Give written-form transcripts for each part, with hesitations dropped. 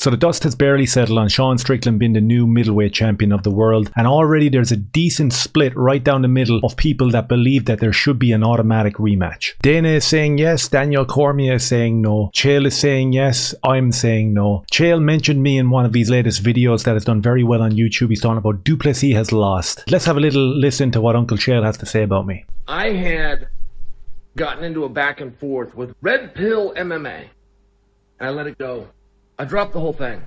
So the dust has barely settled on Sean Strickland being the new middleweight champion of the world, and already there's a decent split right down the middle of people that believe that there should be an automatic rematch. Dana is saying yes, Daniel Cormier is saying no, Chael is saying yes, I'm saying no. Chael mentioned me in one of his latest videos that has done very well on YouTube. He's talking about Du Plessis has lost. Let's have a little listen to what Uncle Chael has to say about me. I had gotten into a back and forth with Red Pill MMA, and I let it go. I dropped the whole thing.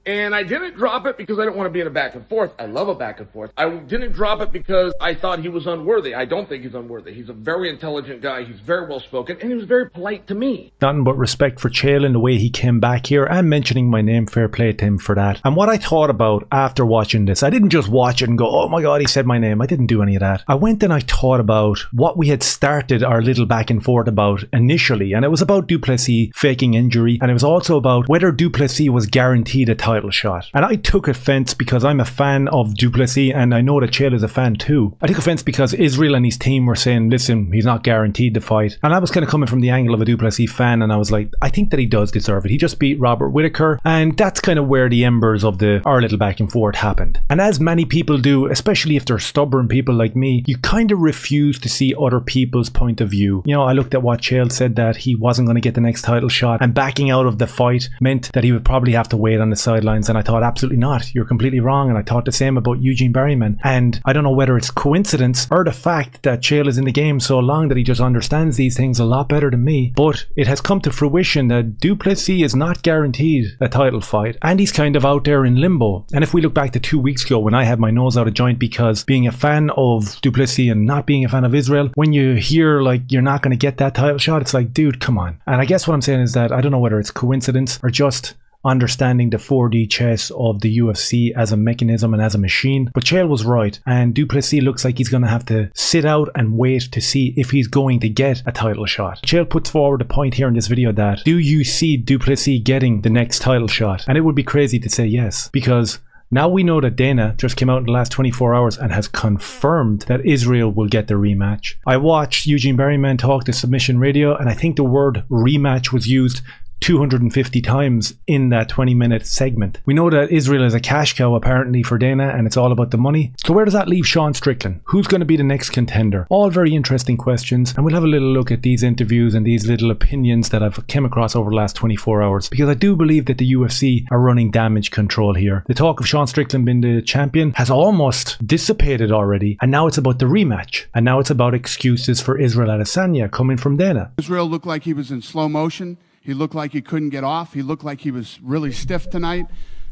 And I didn't drop it because I didn't want to be in a back and forth. I love a back and forth. I didn't drop it because I thought he was unworthy. I don't think he's unworthy. He's a very intelligent guy. He's very well spoken, and he was very polite to me. Nothing but respect for Chael and the way he came back here, and mentioning my name. Fair play to him for that. And what I thought about after watching this, I didn't just watch it and go, oh my god, he said my name. I didn't do any of that. I went and I thought about what we had started our little back and forth about initially, and it was about Du Plessis faking injury, and it was also about whether Du Plessis was guaranteed a title shot. And I took offense because I'm a fan of Du Plessis, and I know that Chael is a fan too. I took offense because Israel and his team were saying, listen, he's not guaranteed to fight. And I was kind of coming from the angle of a Du Plessis fan, and I was like, I think that he does deserve it. He just beat Robert Whittaker, and that's kind of where the embers of our little back and forth happened. And as many people do, especially if they're stubborn people like me, you kind of refuse to see other people's point of view. You know, I looked at what Chael said, that he wasn't going to get the next title shot, and backing out of the fight meant that he would probably have to wait on the sidelines. And I thought, absolutely not, you're completely wrong. And I thought the same about Eugene Berryman. And I don't know whether it's coincidence or the fact that Chael is in the game so long that he just understands these things a lot better than me, but it has come to fruition that Du Plessis is not guaranteed a title fight, and he's kind of out there in limbo. And if we look back to 2 weeks ago when I had my nose out of joint because being a fan of Du Plessis and not being a fan of Israel, when you hear like you're not going to get that title shot, it's like, dude, come on. And I guess what I'm saying is that I don't know whether it's coincidence or just understanding the 4D chess of the UFC as a mechanism and as a machine. But Chael was right, and Du Plessis looks like he's going to have to sit out and wait to see if he's going to get a title shot. Chael puts forward a point here in this video that, do you see Du Plessis getting the next title shot? And it would be crazy to say yes, because now we know that Dana just came out in the last 24 hours and has confirmed that Israel will get the rematch. I watched Eugene Berryman talk to Submission Radio, and I think the word rematch was used 250 times in that 20-minute segment. We know that Israel is a cash cow apparently for Dana, and it's all about the money. So where does that leave Sean Strickland? Who's going to be the next contender? All very interesting questions, and we'll have a little look at these interviews and these little opinions that I've come across over the last 24 hours, because I do believe that the UFC are running damage control here. The talk of Sean Strickland being the champion has almost dissipated already, and now it's about the rematch, and now it's about excuses for Israel Adesanya coming from Dana. Israel looked like he was in slow motion. He looked like he couldn't get off. He looked like he was really stiff tonight.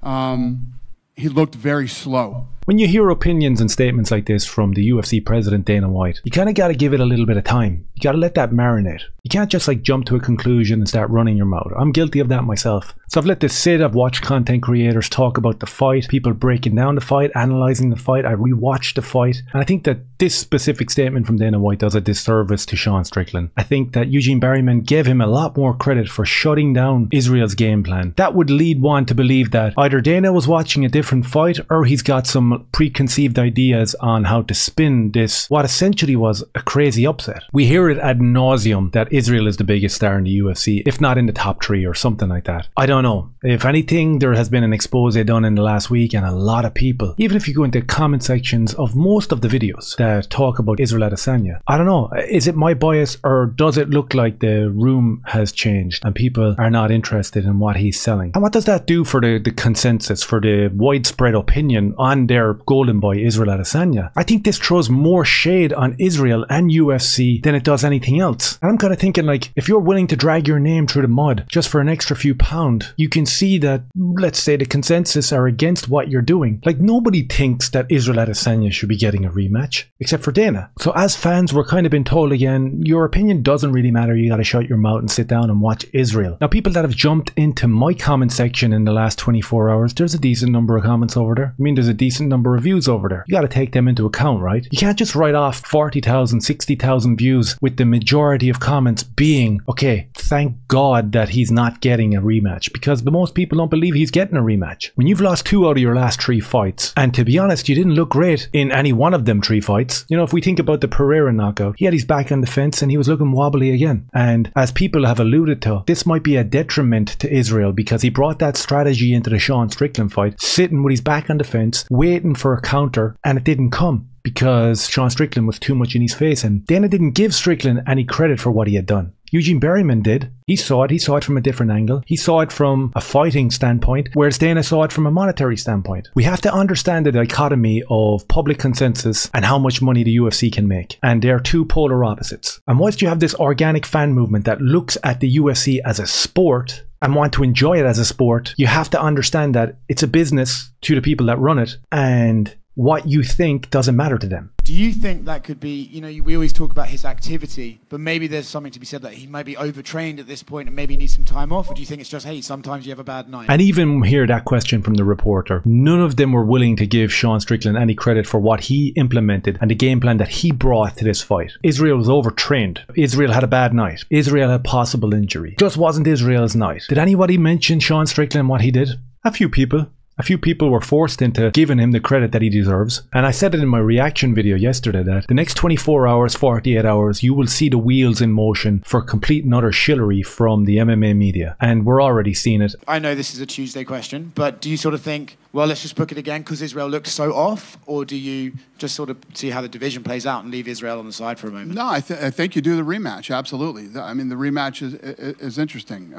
He looked very slow. When you hear opinions and statements like this from the UFC president Dana White, you kind of got to give it a little bit of time. You got to let that marinate. You can't just like jump to a conclusion and start running your mouth. I'm guilty of that myself. So I've let this sit. I've watched content creators talk about the fight, people breaking down the fight, analyzing the fight. I rewatched the fight, and I think that this specific statement from Dana White does a disservice to Sean Strickland. I think that Eugene Berryman gave him a lot more credit for shutting down Israel's game plan. That would lead one to believe that either Dana was watching a different fight, or he's got some preconceived ideas on how to spin this, what essentially was a crazy upset. We hear it ad nauseum that Israel is the biggest star in the UFC, if not in the top 3 or something like that. I don't know. If anything, there has been an expose done in the last week, and a lot of people, even if you go into comment sections of most of the videos that talk about Israel Adesanya, I don't know, is it my bias, or does it look like the room has changed and people are not interested in what he's selling? And what does that do for the consensus, for the widespread opinion on their golden boy Israel Adesanya? I think this throws more shade on Israel and UFC than it does anything else. And I'm kind of thinking, like, if you're willing to drag your name through the mud just for an extra few pound, you can see that, let's say, the consensus are against what you're doing. Like, nobody thinks that Israel Adesanya should be getting a rematch except for Dana. So as fans, we're kind of been told again, your opinion doesn't really matter. You got to shut your mouth and sit down and watch Israel. Now, people that have jumped into my comment section in the last 24 hours, there's a decent number of comments over there. I mean, there's a decent number of views over there. You got to take them into account, right? You can't just write off 40,000, 60,000 views with the majority of comments being, okay, thank God that he's not getting a rematch, because the most people don't believe he's getting a rematch. When you've lost 2 out of your last 3 fights, and to be honest, you didn't look great in any one of them 3 fights. You know, if we think about the Pereira knockout, he had his back on the fence and he was looking wobbly again. And as people have alluded to, this might be a detriment to Israel because he brought that strategy into the Sean Strickland fight, sitting with his back on the fence, waiting for a counter, and it didn't come because Sean Strickland was too much in his face, and Dana didn't give Strickland any credit for what he had done. Eugene Berryman did. He saw it from a different angle. He saw it from a fighting standpoint, whereas Dana saw it from a monetary standpoint. We have to understand the dichotomy of public consensus and how much money the UFC can make. And they're 2 polar opposites. And once you have this organic fan movement that looks at the UFC as a sport and want to enjoy it as a sport, you have to understand that it's a business to the people that run it, and what you think doesn't matter to them. Do you think that could be, you know, we always talk about his activity, but maybe there's something to be said that he might be overtrained at this point and maybe needs some time off? Or do you think it's just, hey, sometimes you have a bad night? And even hear that question from the reporter, none of them were willing to give Sean Strickland any credit for what he implemented and the game plan that he brought to this fight. Israel was overtrained. Israel had a bad night. Israel had possible injury. Just wasn't Israel's night. Did anybody mention Sean Strickland and what he did? A few people. A few people were forced into giving him the credit that he deserves. And I said it in my reaction video yesterday that the next 24 hours, 48 hours, you will see the wheels in motion for complete and utter shillery from the MMA media. And we're already seeing it. I know this is a Tuesday question, but do you sort of think, well, let's just book it again because Israel looked so off? Or do you just sort of see how the division plays out and leave Israel on the side for a moment? No, I think you do the rematch, absolutely. I mean, the rematch is interesting.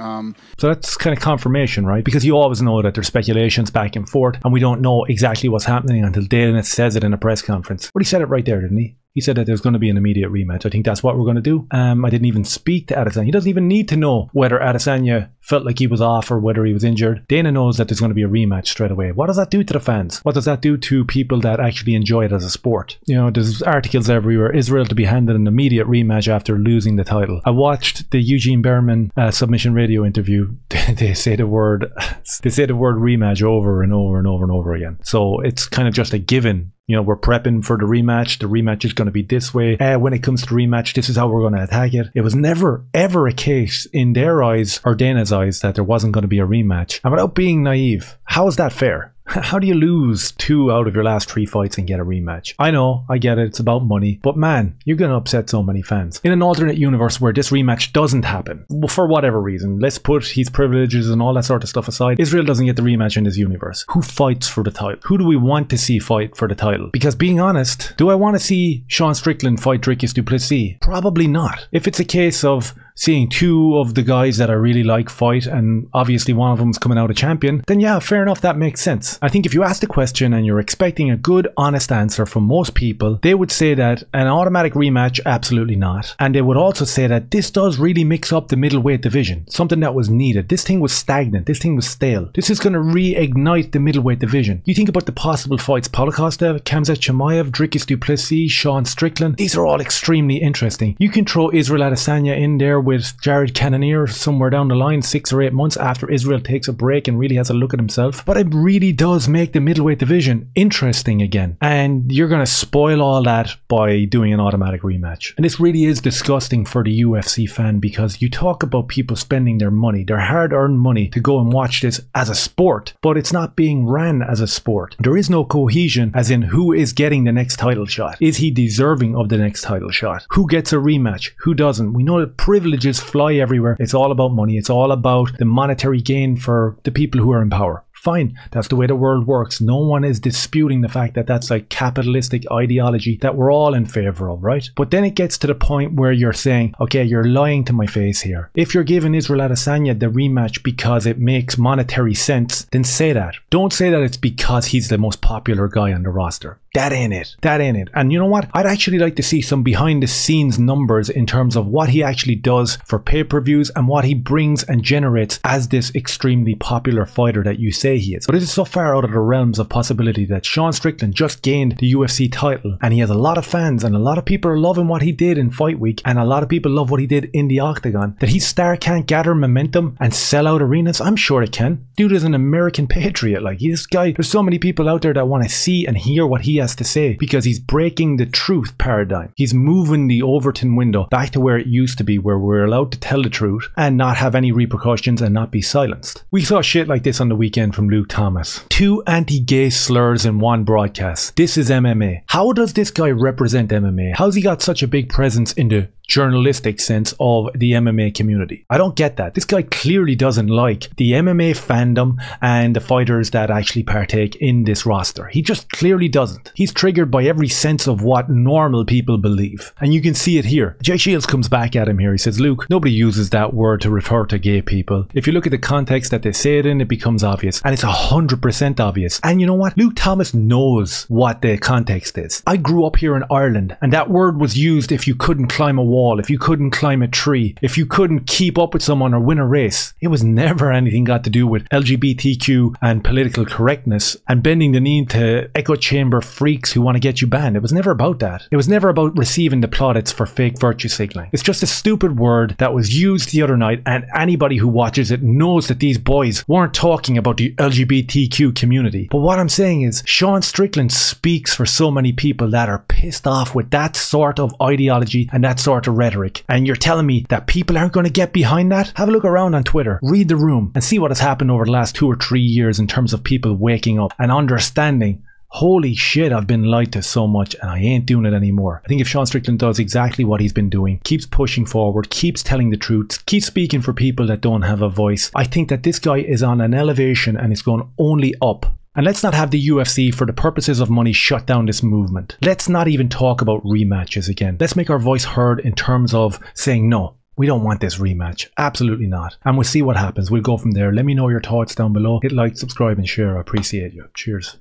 So that's kind of confirmation, right? Because you always know that there's speculations back and forth, and we don't know exactly what's happening until Dana says it in a press conference. But he said it right there, didn't he? He said that there's going to be an immediate rematch. I think that's what we're going to do. I didn't even speak to Adesanya. He doesn't even need to know whether Adesanya felt like he was off or whether he was injured. Dana knows that there's going to be a rematch straight away. What does that do to the fans? What does that do to people that actually enjoy it as a sport? You know, there's articles everywhere. Israel to be handed an immediate rematch after losing the title. I watched the Eugene Berman Submission Radio interview. They say the word rematch over and over and over and over again. So it's kind of just a given. You know, we're prepping for the rematch. The rematch is going to be this way. When it comes to rematch, this is how we're going to attack it. It was never, ever a case in their eyes or Dana's eyes that there wasn't going to be a rematch. And without being naive, how is that fair? How do you lose 2 out of your last 3 fights and get a rematch? I know, I get it, it's about money, but man, you're going to upset so many fans. In an alternate universe where this rematch doesn't happen, for whatever reason, let's put his privileges and all that sort of stuff aside, Israel doesn't get the rematch in this universe. Who fights for the title? Who do we want to see fight for the title? Because being honest, do I want to see Sean Strickland fight Dricus Du Plessis? Probably not. If it's a case of seeing 2 of the guys that I really like fight, and obviously one of them's coming out a champion, then yeah, fair enough, that makes sense. I think if you ask the question and you're expecting a good, honest answer from most people, they would say that an automatic rematch, absolutely not. And they would also say that this does really mix up the middleweight division, something that was needed. This thing was stagnant, this thing was stale. This is going to reignite the middleweight division. You think about the possible fights, Paulo Costa, Khamzat Chimaev, Dricus Du Plessis, Sean Strickland, these are all extremely interesting. You can throw Israel Adesanya in there with Jared Cannonier somewhere down the line 6 or 8 months after Israel takes a break and really has a look at himself. But it really does make the middleweight division interesting again. And you're going to spoil all that by doing an automatic rematch. And this really is disgusting for the UFC fan, because you talk about people spending their money, their hard-earned money, to go and watch this as a sport, but it's not being ran as a sport. There is no cohesion, as in who is getting the next title shot. Is he deserving of the next title shot? Who gets a rematch? Who doesn't? We know that privileges fly everywhere. It's all about money. It's all about the monetary gain for the people who are in power. Fine, that's the way the world works. No one is disputing the fact that that's a capitalistic ideology that we're all in favor of, right? But then it gets to the point where you're saying, okay, you're lying to my face here. If you're giving Israel Adesanya the rematch because it makes monetary sense, then say that. Don't say that it's because he's the most popular guy on the roster. That ain't it. That ain't it. And you know what? I'd actually like to see some behind the scenes numbers in terms of what he actually does for pay-per-views and what he brings and generates as this extremely popular fighter that you say he is. But it is so far out of the realms of possibility that Sean Strickland just gained the UFC title, and he has a lot of fans and a lot of people are loving what he did in Fight Week, and a lot of people love what he did in the octagon, that his star can't gather momentum and sell out arenas. I'm sure it can. Dude is an American patriot. Like, this guy, there's so many people out there that want to see and hear what he has to say, because he's breaking the truth paradigm. He's moving the Overton window back to where it used to be, where we're allowed to tell the truth and not have any repercussions and not be silenced. We saw shit like this on the weekend from Luke Thomas. 2 anti-gay slurs in one broadcast. This is MMA. How does this guy represent MMA? How's he got such a big presence in the journalistic sense of the MMA community? I don't get that. This guy clearly doesn't like the MMA fandom and the fighters that actually partake in this roster. He just clearly doesn't. He's triggered by every sense of what normal people believe. And you can see it here. Jay Shields comes back at him here. He says, Luke, nobody uses that word to refer to gay people. If you look at the context that they say it in, it becomes obvious. And it's 100% obvious. And you know what? Luke Thomas knows what the context is. I grew up here in Ireland, and that word was used if you couldn't climb a wall, if you couldn't climb a tree, if you couldn't keep up with someone or win a race. It was never anything got to do with LGBTQ and political correctness and bending the knee to echo chamber freaks who want to get you banned. It was never about that. It was never about receiving the plaudits for fake virtue signaling. It's just a stupid word that was used the other night, and anybody who watches it knows that these boys weren't talking about the LGBTQ community. But what I'm saying is, Sean Strickland speaks for so many people that are pissed off with that sort of ideology and that sort of rhetoric. And you're telling me that people aren't going to get behind that? Have a look around on Twitter, read the room, and see what has happened over the last 2 or 3 years in terms of people waking up and understanding, holy shit, I've been lied to so much and I ain't doing it anymore. I think if Sean Strickland does exactly what he's been doing, keeps pushing forward, keeps telling the truth, keeps speaking for people that don't have a voice, I think that this guy is on an elevation and it's going only up. And let's not have the UFC, for the purposes of money, shut down this movement. Let's not even talk about rematches again. Let's make our voice heard in terms of saying, no, we don't want this rematch. Absolutely not. And we'll see what happens. We'll go from there. Let me know your thoughts down below. Hit like, subscribe and share. I appreciate you. Cheers.